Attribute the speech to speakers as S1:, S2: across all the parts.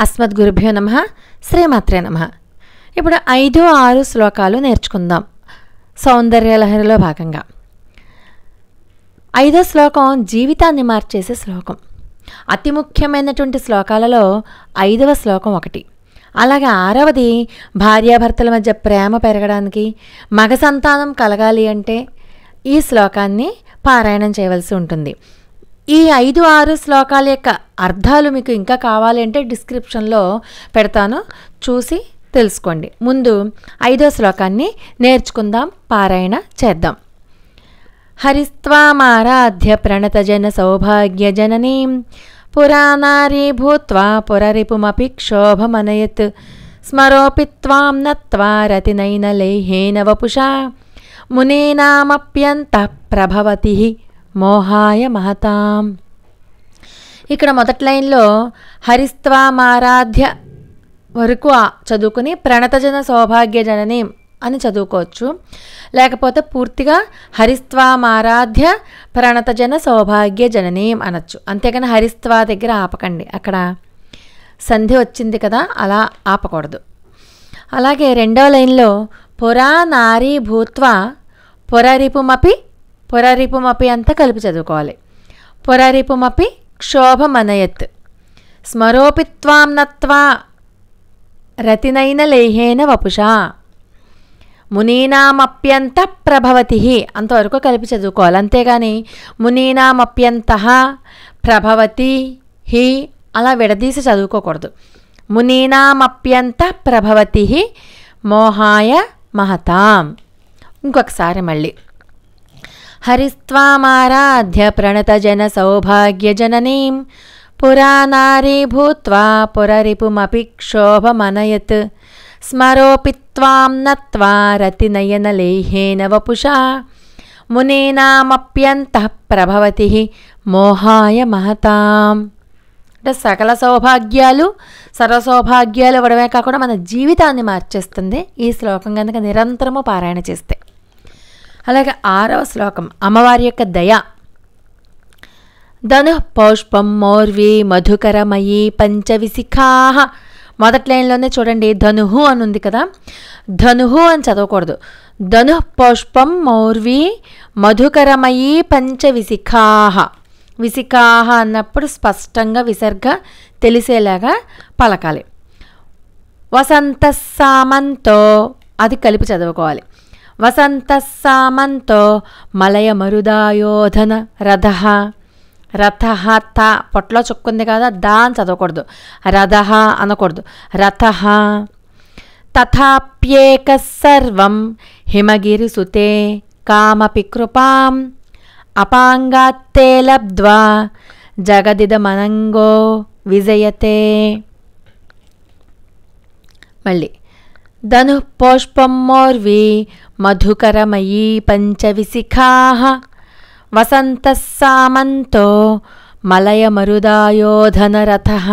S1: అస్మద్గురుభ్యో నమః. శ్రీమాత్రే నమః. ఇప్పుడు 5-6 శ్లోకాలు నేర్చుకుందాం సౌందర్యలహరిలో భాగంగా. 5వ శ్లోకం జీవితాన్ని మార్చేసే శ్లోకం. అతి ముఖ్యమైనటువంటి శ్లోకాలలో 5వ శ్లోకం ఒకటి. అలాగే 6వది భార్యాభర్తల మధ్య ప్రేమ పెరగడానికి, మగ సంతానం కలగాలి అంటే ఈ శ్లోకాన్ని పారాయణం చేయవలసి ఉంటుంది. ఈ 5-6 శ్లోకాల యొక్క అర్థాలు మీకు ఇంకా కావాలి అంటే డిస్క్రిప్షన్లో పెడతాను, చూసి తెలుసుకోండి. ముందు 5వ శ్లోకాన్ని నేర్చుకుందాం, పారాయణ చేద్దాం. హరిస్త్వామారాధ్య ప్రణతజన సౌభాగ్య జననీం పురానారీ భూత్వా పురరిపుమపి క్షోభమనయత్ స్మరోపి త్వాం నత్వా రతినైనలైహేన వపుషా మునీనామప్యంతః ప్రభవతి మోహాయ మహతాం. ఇక్కడ మొదటి లైన్లో హరిస్త్వామారాధ్య వరకు చదువుకుని ప్రణతజన సౌభాగ్య జననీం అని చదువుకోవచ్చు. లేకపోతే పూర్తిగా హరిస్త్వామారాధ్య ప్రణతజన సౌభాగ్య జననీం అనొచ్చు. అంతేగాని హరిస్త్వా దగ్గర ఆపకండి, అక్కడ సంధి వచ్చింది కదా, అలా ఆపకూడదు. అలాగే 2వ లైన్లో పురా నారీ భూత్వా పురరిపుమపి అంతా కలిపి చదువుకోవాలి. పురరిపుమపి క్షోభమనయత్ స్మరోపి త్వాం నత్వా రతినైన లేహేన వపుషా మునీనామప్యంత ప్రభవతి అంతవరకు కలిపి చదువుకోవాలి. అంతేగాని మునీనామప్యంతః ప్రభవతి హి అలా విడదీసి చదువుకోకూడదు. మునీనామప్యంత ప్రభవతి మోహాయ మహతాం. ఇంకొకసారి మళ్ళీ హరిస్త్వామారాధ్య ప్రణతజన సౌభాగ్య జననీం పురానారీ భూత్వా పురరిపుమపి క్షోభమనయత్ స్మరోపి త్వాం నత్వా రతినయనలేహేన వపుషా మునీనామప్యంతః ప్రభవతి మోహాయ మహతాం. అంటే సకల సౌభాగ్యాలు సర్వసౌభాగ్యాలు ఇవ్వడమే కాకుండా మన జీవితాన్ని మార్చేస్తుంది ఈ శ్లోకం కనుక నిరంతరము పారాయణ చేస్తే. అలాగే 6వ శ్లోకం అమ్మవారి యొక్క దయ. ధను పౌష్పం మౌర్వి మధుకరమయీ పంచవిశిఖాః. మొదటి లైన్లోనే చూడండి, ధనుహు అని ఉంది కదా, ధనుహు అని చదవకూడదు. ధను పౌష్పం మౌర్వి మధుకరమయీ పంచవిశిఖాః. విశిఖాః అన్నప్పుడు స్పష్టంగా విసర్గ తెలిసేలాగా పలకాలి. వసంత సామంతో అది కలిపి చదువుకోవాలి. వసంత సామంతో మలయ మరుదాయోధన రథః. రథః త పొట్లో చుక్కుంది కదా, దా అని చదవకూడదు, రథః అనకూడదు, రథః. తథాప్యేక సర్వం హిమగిరిసుతే కామపి కృపాం అపాంగాత్తే లబ్ధ్వా జగదిదమనంగో విజయతే. మళ్ళీ ధను పౌష్పం మౌర్వి మధుకరమయీ పంచవిశిఖాః వసంత సామంతో మలయ మరుదాయోధన రథః.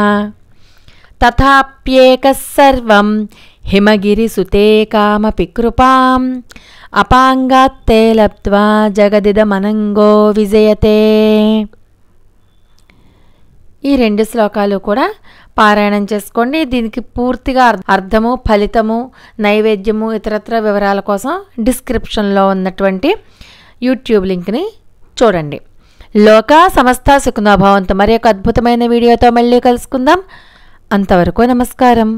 S1: తథాప్యేక సర్వం హిమగిరిసుతే కామపి కృపాం అపాంగాత్తే లబ్ధ్వా జగదిదమనంగో విజయతే. ఈ 2 శ్లోకాలు కూడా పారాయణం చేసుకోండి. దీనికి పూర్తిగా అర్థము, ఫలితము, నైవేద్యము, ఇతరత్ర వివరాల కోసం డిస్క్రిప్షన్లో ఉన్నటువంటి యూట్యూబ్ లింక్ని చూడండి. లోకా సమస్త సుఖినో భవంతు. మరి ఒక అద్భుతమైన వీడియోతో మళ్ళీ కలుసుకుందాం. అంతవరకు నమస్కారం.